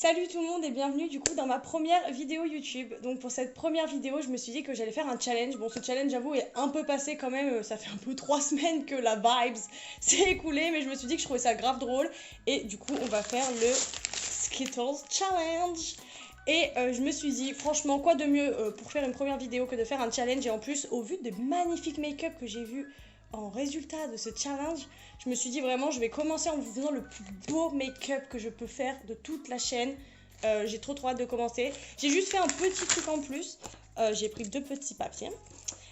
Salut tout le monde et bienvenue du coup dans ma première vidéo YouTube. Donc pour cette première vidéo, je me suis dit que j'allais faire un challenge. Bon, ce challenge, j'avoue, est un peu passé quand même. Ça fait un peu 3 semaines que la vibes s'est écoulée, mais je me suis dit que je trouvais ça grave drôle. Et du coup, on va faire le Skittles Challenge. Et je me suis dit, franchement, quoi de mieux pour faire une première vidéo que de faire un challenge. Et en plus, au vu des magnifiques make-up que j'ai vus en résultat de ce challenge, je me suis dit vraiment, je vais commencer en vous faisant le plus beau make-up que je peux faire de toute la chaîne. J'ai trop hâte de commencer. J'ai juste fait un petit truc en plus. J'ai pris deux petits papiers.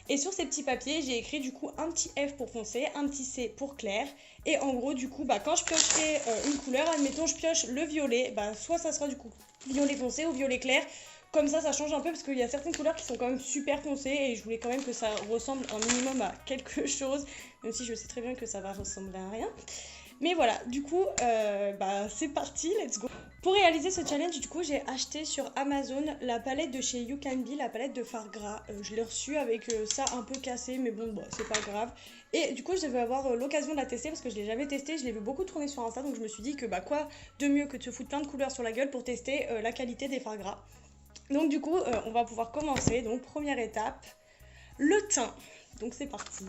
Et sur ces petits papiers, j'ai écrit du coup un petit F pour foncé, un petit C pour clair. Et en gros, du coup, quand je piocherai une couleur, admettons, je pioche le violet, soit ça sera du coup violet foncé ou violet clair. Comme ça change un peu parce qu'il y a certaines couleurs qui sont quand même super foncées et je voulais quand même que ça ressemble un minimum à quelque chose, même si je sais très bien que ça va ressembler à rien. Mais voilà, du coup, c'est parti, let's go. Pour réaliser ce challenge, du coup, j'ai acheté sur Amazon la palette de chez You Can Be, la palette de fard gras. Je l'ai reçue avec ça un peu cassé, mais bon, c'est pas grave. Et du coup, je devais avoir l'occasion de la tester parce que je l'ai jamais testée. Je l'ai vu beaucoup tourner sur Insta, donc je me suis dit que quoi de mieux que de se foutre plein de couleurs sur la gueule pour tester la qualité des fards gras. Donc du coup, on va pouvoir commencer. Donc première étape, le teint. Donc c'est parti.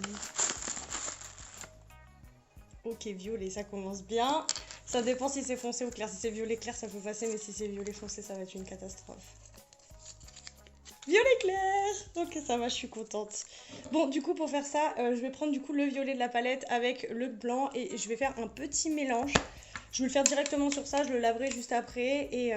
Ok, violet, ça commence bien. Ça dépend si c'est foncé ou clair. Si c'est violet clair, ça peut passer, mais si c'est violet foncé, ça va être une catastrophe. Violet clair. Ok, ça va, je suis contente. Bon, du coup, pour faire ça, je vais prendre du coup le violet de la palette avec le blanc et je vais faire un petit mélange. Je vais le faire directement sur ça, je le laverai juste après et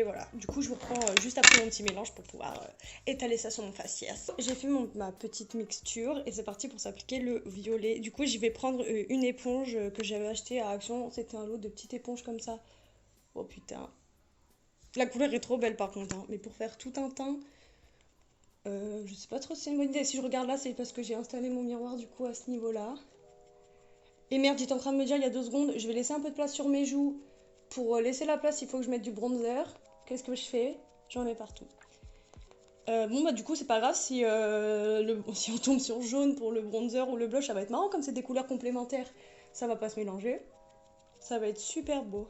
voilà. Du coup, je vous reprends juste après mon petit mélange pour pouvoir étaler ça sur mon faciès. J'ai fait ma petite mixture et c'est parti pour s'appliquer le violet. Du coup, j'y vais prendre une éponge que j'avais achetée à Action. C'était un lot de petites éponges comme ça. Oh putain. La couleur est trop belle par contre, hein. Mais pour faire tout un teint, je sais pas trop si c'est une bonne idée. Si je regarde là, c'est parce que j'ai installé mon miroir du coup à ce niveau-là. Et merde, j'étais en train de me dire il y a 2 secondes, je vais laisser un peu de place sur mes joues. Pour laisser la place, il faut que je mette du bronzer. Qu'est-ce que je fais? J'en mets partout. Du coup, c'est pas grave si, si on tombe sur jaune pour le bronzer ou le blush, ça va être marrant comme c'est des couleurs complémentaires. Ça va pas se mélanger. Ça va être super beau.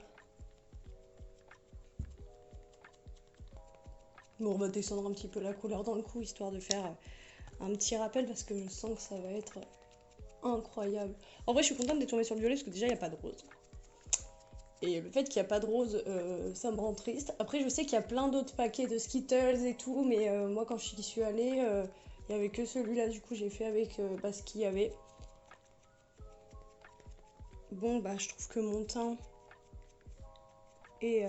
Bon, on va descendre un petit peu la couleur dans le cou, histoire de faire un petit rappel, parce que je sens que ça va être incroyable. En vrai, je suis contente d'être tombée sur le violet, parce que déjà, il n'y a pas de rose. Et le fait qu'il n'y a pas de rose, ça me rend triste. Après, je sais qu'il y a plein d'autres paquets de Skittles et tout, mais moi, quand j'y suis allée, il n'y avait que celui-là. Du coup, j'ai fait avec ce qu'il y avait. Bon, je trouve que mon teint est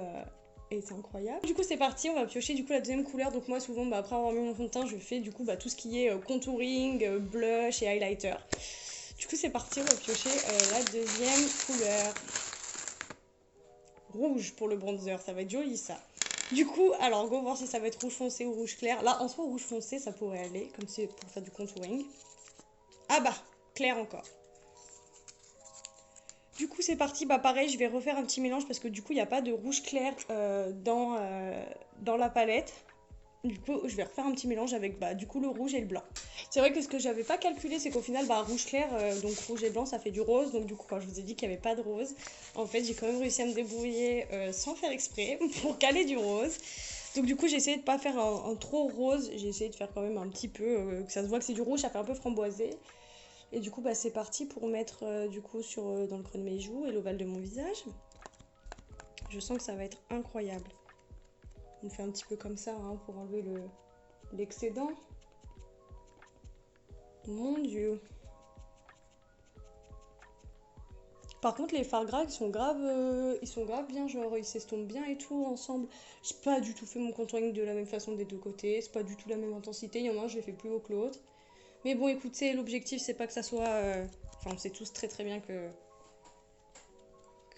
incroyable. Du coup, c'est parti. On va piocher du coup la deuxième couleur. Donc moi, souvent, après avoir mis mon fond de teint, je fais du coup tout ce qui est contouring, blush et highlighter. Du coup, c'est parti. On va piocher la deuxième couleur. Rouge pour le bronzer, ça va être joli ça. Du coup, alors, go voir si ça va être rouge foncé ou rouge clair. Là, en soi, rouge foncé, ça pourrait aller, comme c'est pour faire du contouring. Ah clair encore. Du coup, c'est parti. Pareil, je vais refaire un petit mélange parce que du coup, il n'y a pas de rouge clair dans la palette. Du coup, je vais refaire un petit mélange avec du coup le rouge et le blanc. C'est vrai que ce que j'avais pas calculé, c'est qu'au final, rouge clair, donc rouge et blanc, ça fait du rose. Donc du coup, quand je vous ai dit qu'il n'y avait pas de rose, en fait, j'ai quand même réussi à me débrouiller sans faire exprès pour caler du rose. Donc du coup, j'ai essayé de pas faire un trop rose. J'ai essayé de faire quand même un petit peu, que ça se voit que c'est du rouge, ça fait un peu framboisé. Et du coup, c'est parti pour mettre du coup dans le creux de mes joues et l'ovale de mon visage. Je sens que ça va être incroyable. On fait un petit peu comme ça pour enlever l'excédent. Mon dieu. Par contre, les fards gras, ils sont grave bien, genre ils s'estompent bien et tout ensemble. J'ai pas du tout fait mon contouring de la même façon des deux côtés, c'est pas du tout la même intensité. Il y en a un, je l'ai fait plus haut que l'autre. Mais bon, écoutez, l'objectif c'est pas que ça soit. Enfin, on sait tous très bien que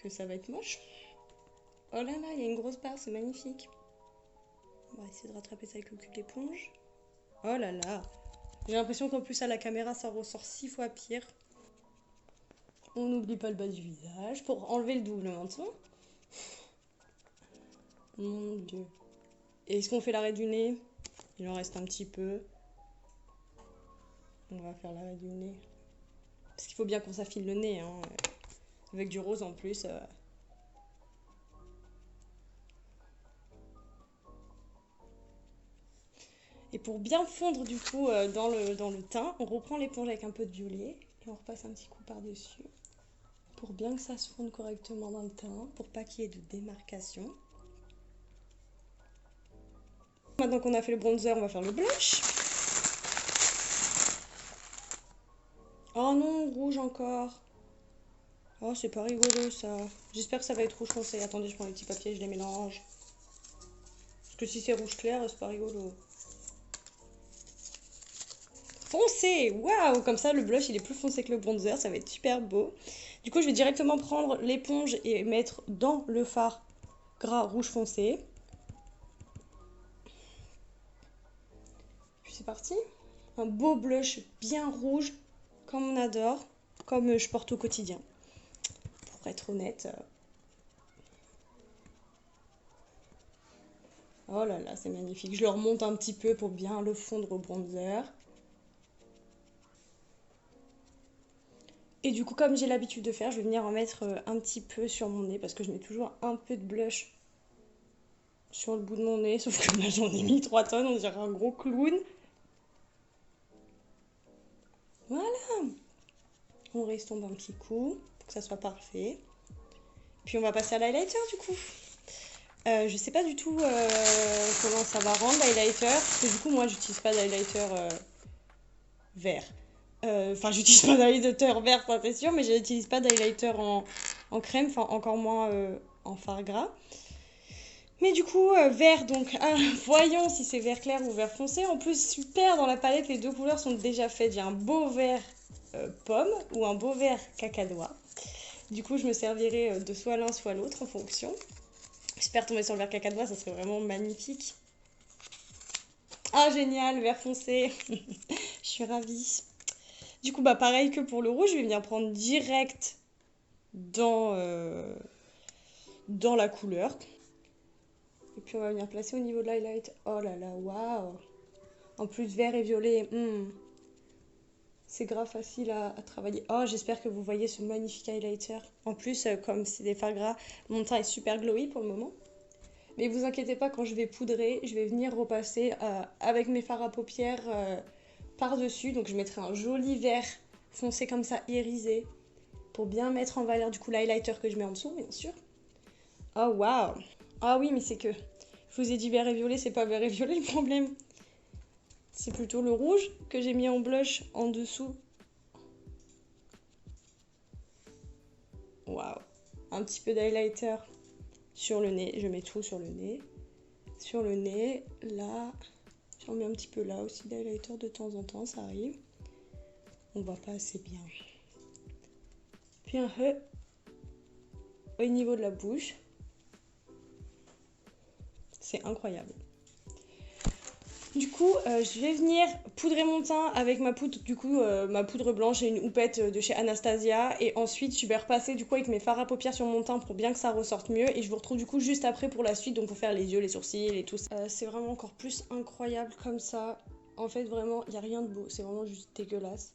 ça va être moche. Oh là là, il y a une grosse barre, c'est magnifique. On va essayer de rattraper ça avec le cul d'éponge. Oh là là. J'ai l'impression qu'en plus à la caméra ça ressort 6 fois pire. On n'oublie pas le bas du visage pour enlever le double menton. Mon dieu. Et est-ce qu'on fait l'arrêt du nez? Il en reste un petit peu. On va faire l'arrêt du nez. Parce qu'il faut bien qu'on s'affine le nez. Avec du rose en plus. pour bien fondre du coup dans le teint, on reprend l'éponge avec un peu de violet et on repasse un petit coup par-dessus pour bien que ça se fonde correctement dans le teint, pour pas qu'il y ait de démarcation. Maintenant qu'on a fait le bronzer, on va faire le blush. Oh non, rouge encore. Oh, c'est pas rigolo ça. J'espère que ça va être rouge foncé. Attendez, je prends les petits papiers, je les mélange. Parce que si c'est rouge clair, c'est pas rigolo. Foncé! Waouh! Comme ça, le blush, il est plus foncé que le bronzer. Ça va être super beau. Du coup, je vais directement prendre l'éponge et mettre dans le fard gras rouge foncé. Puis c'est parti. Un beau blush bien rouge, comme on adore, comme je porte au quotidien. Pour être honnête. Oh là là, c'est magnifique. Je le remonte un petit peu pour bien le fondre au bronzer. Et du coup, comme j'ai l'habitude de faire, je vais venir en mettre un petit peu sur mon nez parce que je mets toujours un peu de blush sur le bout de mon nez. Sauf que là, j'en ai mis 3 tonnes, on dirait un gros clown. Voilà. On restompe un petit coup pour que ça soit parfait. Puis on va passer à l'highlighter du coup. Je sais pas du tout comment ça va rendre l'highlighter. Parce que du coup, moi, j'utilise pas d'highlighter vert. Enfin, j'utilise pas d'highlighter vert, ça c'est sûr, mais je n'utilise pas d'highlighter en crème, enfin encore moins en fard gras. Mais du coup, vert, donc voyons si c'est vert clair ou vert foncé. En plus, super, dans la palette, les deux couleurs sont déjà faites. J'ai un beau vert pomme ou un beau vert cacadois. Du coup, je me servirai de soit l'un, soit l'autre en fonction. J'espère tomber sur le vert cacadois, ça serait vraiment magnifique. Ah, génial, vert foncé. Je suis ravie. Du coup, bah pareil que pour le rouge, je vais venir prendre direct dans la couleur. Et puis on va venir placer au niveau de l'highlight. Oh là là, waouh! En plus, vert et violet, c'est grave facile à travailler. Oh, j'espère que vous voyez ce magnifique highlighter. En plus, comme c'est des fards gras, mon teint est super glowy pour le moment. Mais vous inquiétez pas, quand je vais poudrer, je vais venir repasser avec mes fards à paupières par-dessus. Donc je mettrai un joli vert foncé comme ça, irisé, pour bien mettre en valeur du coup l'highlighter que je mets en dessous, bien sûr. Oh waouh! Ah oui, mais c'est que je vous ai dit vert et violet, c'est pas vert et violet le problème. C'est plutôt le rouge que j'ai mis en blush en dessous. Waouh! Un petit peu d'highlighter sur le nez, je mets tout sur le nez. Sur le nez, là, j'en mets un petit peu là aussi d'highlighter de temps en temps, ça arrive. On voit pas assez bien. Puis un peu au niveau de la bouche. C'est incroyable. Du coup, je vais venir poudrer mon teint avec ma poudre, du coup, ma poudre blanche et une houppette de chez Anastasia. Et ensuite, je vais repasser du coup avec mes fards à paupières sur mon teint pour bien que ça ressorte mieux. Et je vous retrouve du coup juste après pour la suite, donc pour faire les yeux, les sourcils et tout ça. C'est vraiment encore plus incroyable comme ça. En fait, vraiment, il n'y a rien de beau. C'est vraiment juste dégueulasse.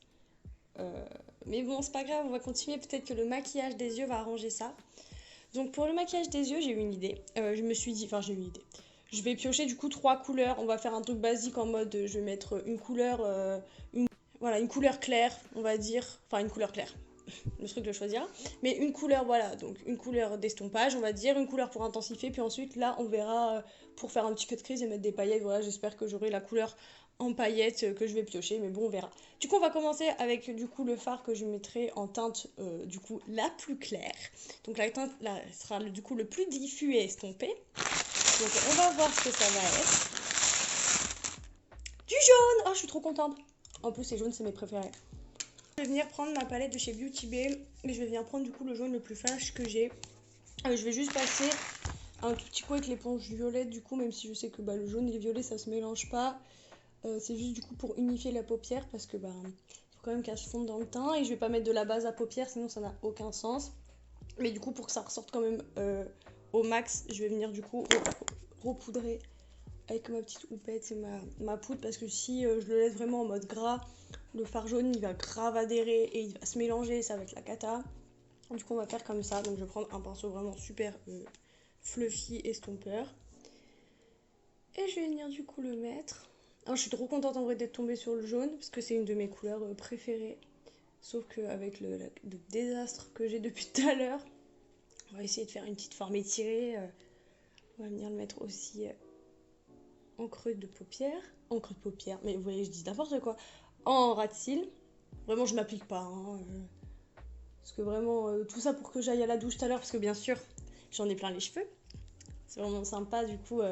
Mais bon, c'est pas grave, on va continuer. Peut-être que le maquillage des yeux va arranger ça. Donc pour le maquillage des yeux, j'ai eu une idée. Je me suis dit, enfin j'ai eu une idée. Je vais piocher du coup 3 couleurs. On va faire un truc basique en mode je vais mettre une couleur, voilà, une couleur claire, on va dire. Enfin une couleur claire, le truc le choisira. Mais une couleur, voilà, donc une couleur d'estompage, on va dire, une couleur pour intensifier. Puis ensuite là on verra pour faire un petit cut crease et mettre des paillettes. Voilà, j'espère que j'aurai la couleur en paillettes que je vais piocher, mais bon on verra. Du coup on va commencer avec du coup le fard que je mettrai en teinte du coup la plus claire. Donc la teinte là sera du coup le plus diffus et estompé. Donc on va voir ce que ça va être. Du jaune! Oh je suis trop contente. En plus les jaunes c'est mes préférés. Je vais venir prendre ma palette de chez Beauty Bay et je vais venir prendre du coup le jaune le plus flash que j'ai. Je vais juste passer un tout petit coup avec l'éponge violette du coup, même si je sais que le jaune et le violet ça se mélange pas. C'est juste du coup pour unifier la paupière parce que il faut quand même qu'elle se fonde dans le teint et je vais pas mettre de la base à paupières sinon ça n'a aucun sens. Mais du coup pour que ça ressorte quand même au max, je vais venir du coup repoudrer avec ma petite houppette et ma poudre parce que si je le laisse vraiment en mode gras, le fard jaune il va grave adhérer et il va se mélanger, ça va être la cata. Du coup on va faire comme ça, donc je vais prendre un pinceau vraiment super fluffy estompeur. Et je vais venir du coup le mettre Alors, je suis trop contente en vrai d'être tombée sur le jaune parce que c'est une de mes couleurs préférées. Sauf qu'avec le désastre que j'ai depuis tout à l'heure, on va essayer de faire une petite forme étirée. On va venir le mettre aussi en creux de paupière. En creux de paupière, mais vous voyez, je dis n'importe quoi. En ras de cils. Vraiment, je m'applique pas. Hein, parce que vraiment, tout ça pour que j'aille à la douche tout à l'heure, parce que bien sûr, j'en ai plein les cheveux. C'est vraiment sympa, du coup,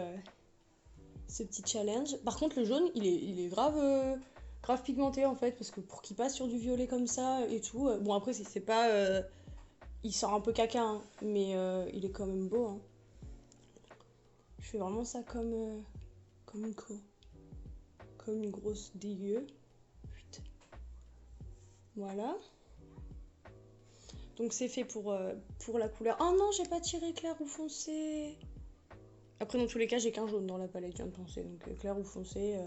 ce petit challenge. Par contre, le jaune, il est grave, grave pigmenté, en fait, parce que pour qu'il passe sur du violet comme ça et tout... bon, après, c'est pas... il sort un peu caca, hein, mais il est quand même beau. Hein. Je fais vraiment ça comme comme une grosse dégueu. Putain. Voilà. Donc c'est fait pour la couleur. Oh non, j'ai pas tiré clair ou foncé. Après, dans tous les cas, j'ai qu'un jaune dans la palette, je viens de penser. Donc clair ou foncé,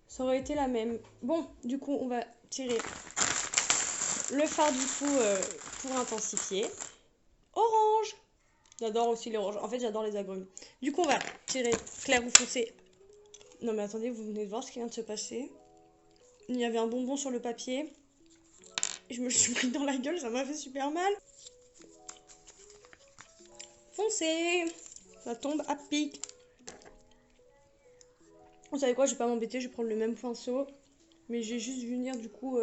ça aurait été la même. Bon, du coup, on va tirer le fard du coup pour intensifier. Orange. J'adore aussi les oranges. En fait, j'adore les agrumes. Du coup, on va tirer clair ou foncé. Non mais attendez, vous venez de voir ce qui vient de se passer. Il y avait un bonbon sur le papier. Je me le suis pris dans la gueule, ça m'a fait super mal. Foncé. Ça tombe à pic. Vous savez quoi, je vais pas m'embêter, je vais prendre le même pinceau. Mais je vais juste venir du coup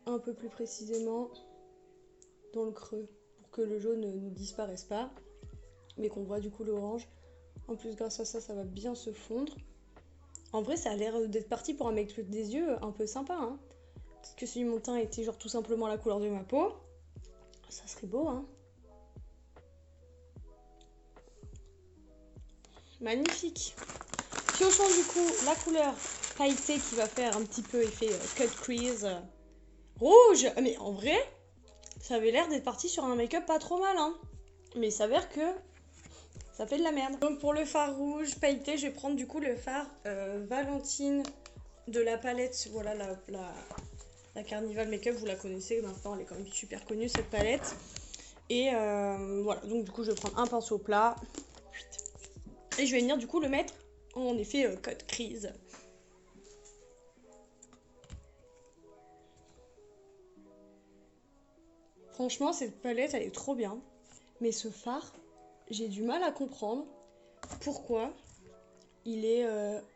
un peu plus précisément dans le creux. Pour que le jaune ne disparaisse pas. Mais qu'on voit du coup l'orange. En plus, grâce à ça, ça va bien se fondre. En vrai, ça a l'air d'être parti pour un make-up des yeux un peu sympa. Hein. Parce que si mon teint était genre tout simplement la couleur de ma peau, ça serait beau, hein. Magnifique. Piochons du coup la couleur pailletée qui va faire un petit peu effet cut crease rouge. Mais en vrai, ça avait l'air d'être parti sur un make-up pas trop mal, hein. Mais il s'avère que ça fait de la merde. Donc pour le fard rouge pailleté, je vais prendre du coup le fard Valentine de la palette. Voilà la Carnival Makeup, vous la connaissez maintenant, elle est quand même super connue cette palette. Et voilà, donc du coup je vais prendre un pinceau plat. Et je vais venir du coup le mettre en effet cut crease. Franchement, cette palette, elle est trop bien. Mais ce fard, j'ai du mal à comprendre pourquoi il est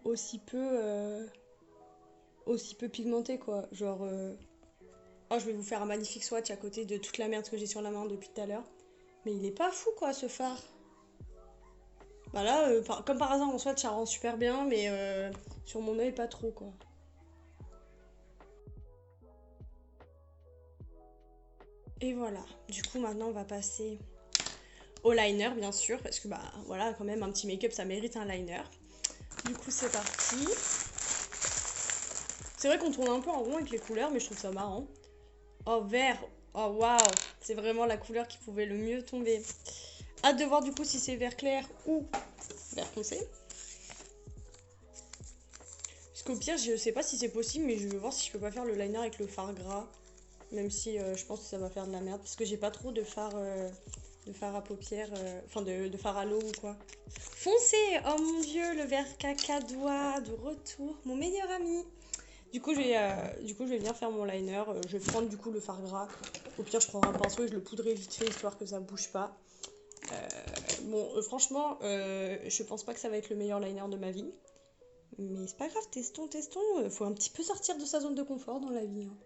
aussi peu pigmenté, quoi. Genre... Oh, je vais vous faire un magnifique swatch à côté de toute la merde que j'ai sur la main depuis tout à l'heure. Mais il est pas fou, quoi, ce fard. Bah là, comme par hasard, en swatch, ça rend super bien, mais sur mon œil, pas trop, quoi. Et voilà. Du coup, maintenant, on va passer au liner, bien sûr, parce que, bah, voilà, quand même, un petit make-up, ça mérite un liner. Du coup, c'est parti. C'est vrai qu'on tourne un peu en rond avec les couleurs, mais je trouve ça marrant. Oh, vert. Oh, waouh. C'est vraiment la couleur qui pouvait le mieux tomber. Hâte de voir, du coup, si c'est vert clair ou vert foncé. Parce qu'au pire, je sais pas si c'est possible, mais je vais voir si je peux pas faire le liner avec le fard gras. Même si je pense que ça va faire de la merde. Parce que j'ai pas trop de fard à paupières. Enfin, de fard à l'eau ou quoi. Foncé. Oh mon dieu, le vert cacadois de retour. Mon meilleur ami. Du coup, je vais venir faire mon liner. Je vais prendre du coup le fard gras. Au pire, je prendrai un pinceau et je le poudrerai vite fait, histoire que ça bouge pas. Bon, franchement, je pense pas que ça va être le meilleur liner de ma vie. Mais c'est pas grave, testons. Faut un petit peu sortir de sa zone de confort dans la vie. Hein.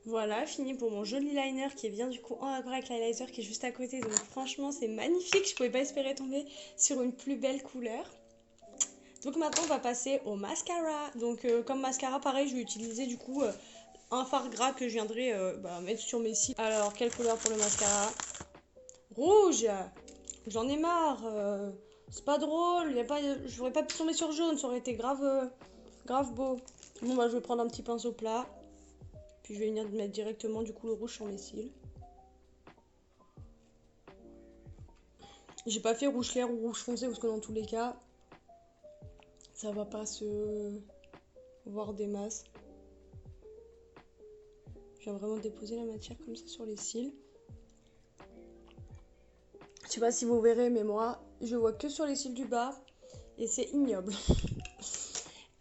Voilà, fini pour mon joli liner qui vient du coup en accord avec l'highlighter qui est juste à côté. Donc franchement, c'est magnifique. Je pouvais pas espérer tomber sur une plus belle couleur. Donc maintenant, on va passer au mascara. Donc comme mascara, pareil, je vais utiliser du coup un fard gras que je viendrai mettre sur mes cils. Alors, quelle couleur pour le mascara? Rouge. J'en ai marre. C'est pas drôle. J'aurais pas pu tomber sur jaune. Ça aurait été grave beau. Bon, bah, je vais prendre un petit pinceau plat. Puis je vais venir mettre directement du coup le rouge sur mes cils. J'ai pas fait rouge clair ou rouge foncé parce que dans tous les cas, ça va pas se voir des masses. Je viens vraiment déposer la matière comme ça sur les cils. Je sais pas si vous verrez, mais moi, je vois que sur les cils du bas. Et c'est ignoble.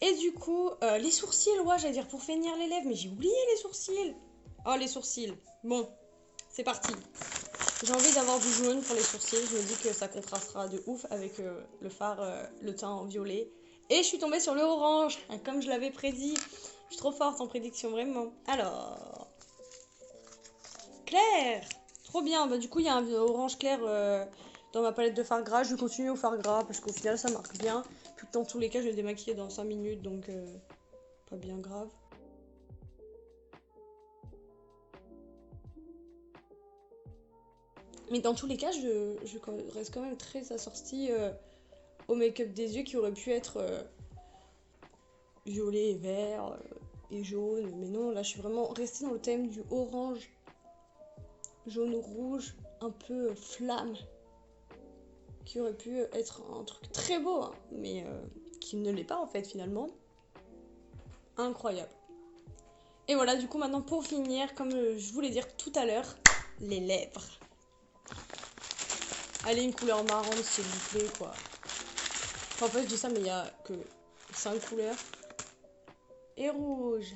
Et du coup, les sourcils, ouais, j'allais dire pour finir les lèvres, mais j'ai oublié les sourcils. Oh, les sourcils. Bon, c'est parti. J'ai envie d'avoir du jaune pour les sourcils. Je me dis que ça contrastera de ouf avec le fard, le teint en violet. Et je suis tombée sur le orange, comme je l'avais prédit. Je suis trop forte en prédiction, vraiment. Alors... Clair. Trop bien. Bah, du coup, il y a un orange clair dans ma palette de fard gras. Je vais continuer au fard gras parce qu'au final, ça marque bien. Puis dans tous les cas, je vais le démaquiller dans 5 minutes, donc pas bien grave. Mais dans tous les cas, je reste quand même très assortie au make-up des yeux qui aurait pu être violet et vert et jaune. Mais non, là, je suis vraiment restée dans le thème du orange, jaune ou rouge, un peu flamme. Qui aurait pu être un truc très beau, hein, mais qui ne l'est pas en fait finalement. Incroyable. Et voilà, du coup maintenant pour finir, comme je voulais dire tout à l'heure, les lèvres. Allez, une couleur marron s'il vous plaît quoi. Enfin, en fait je dis ça mais il n'y a que 5 couleurs. Et rouge.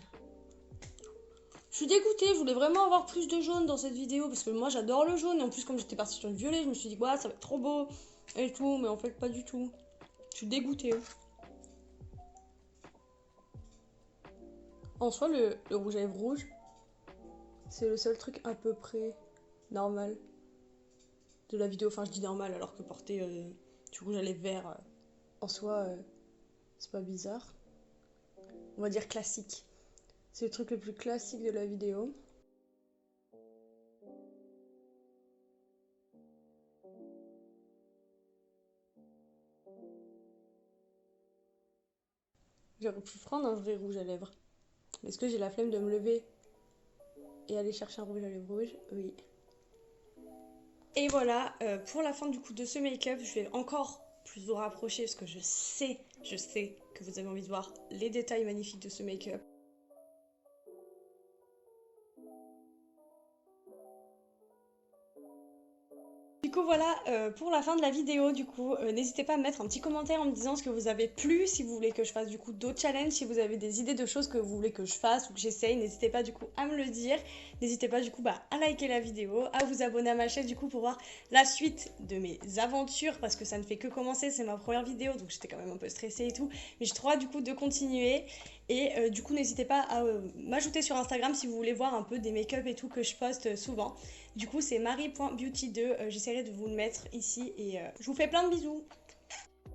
Je suis dégoûtée, je voulais vraiment avoir plus de jaune dans cette vidéo parce que moi j'adore le jaune et en plus comme j'étais partie sur le violet, je me suis dit ouais ça va être trop beau et tout, mais en fait pas du tout. Je suis dégoûtée. En soi le rouge à lèvres rouge, c'est le seul truc à peu près normal de la vidéo. Enfin je dis normal alors que porter du rouge à lèvres vert en soi c'est pas bizarre. On va dire classique. C'est le truc le plus classique de la vidéo. J'aurais pu prendre un vrai rouge à lèvres. Est-ce que j'ai la flemme de me lever et aller chercher un rouge à lèvres rouge? Oui. Et voilà, pour la fin du coup de ce make-up, je vais encore plus vous rapprocher parce que je sais que vous avez envie de voir les détails magnifiques de ce make-up. Du coup voilà pour la fin de la vidéo, du coup n'hésitez pas à me mettre un petit commentaire en me disant ce que vous avez plu, si vous voulez que je fasse du coup d'autres challenges, si vous avez des idées de choses que vous voulez que je fasse ou que j'essaye, n'hésitez pas du coup à me le dire, n'hésitez pas du coup à liker la vidéo, à vous abonner à ma chaîne du coup pour voir la suite de mes aventures parce que ça ne fait que commencer, c'est ma première vidéo donc j'étais quand même un peu stressée et tout, mais j'ai trop hâte du coup de continuer. Et du coup n'hésitez pas à m'ajouter sur Instagram si vous voulez voir un peu des make-up et tout que je poste souvent. Du coup c'est marie.beauty2, j'essaierai de vous le mettre ici et je vous fais plein de bisous.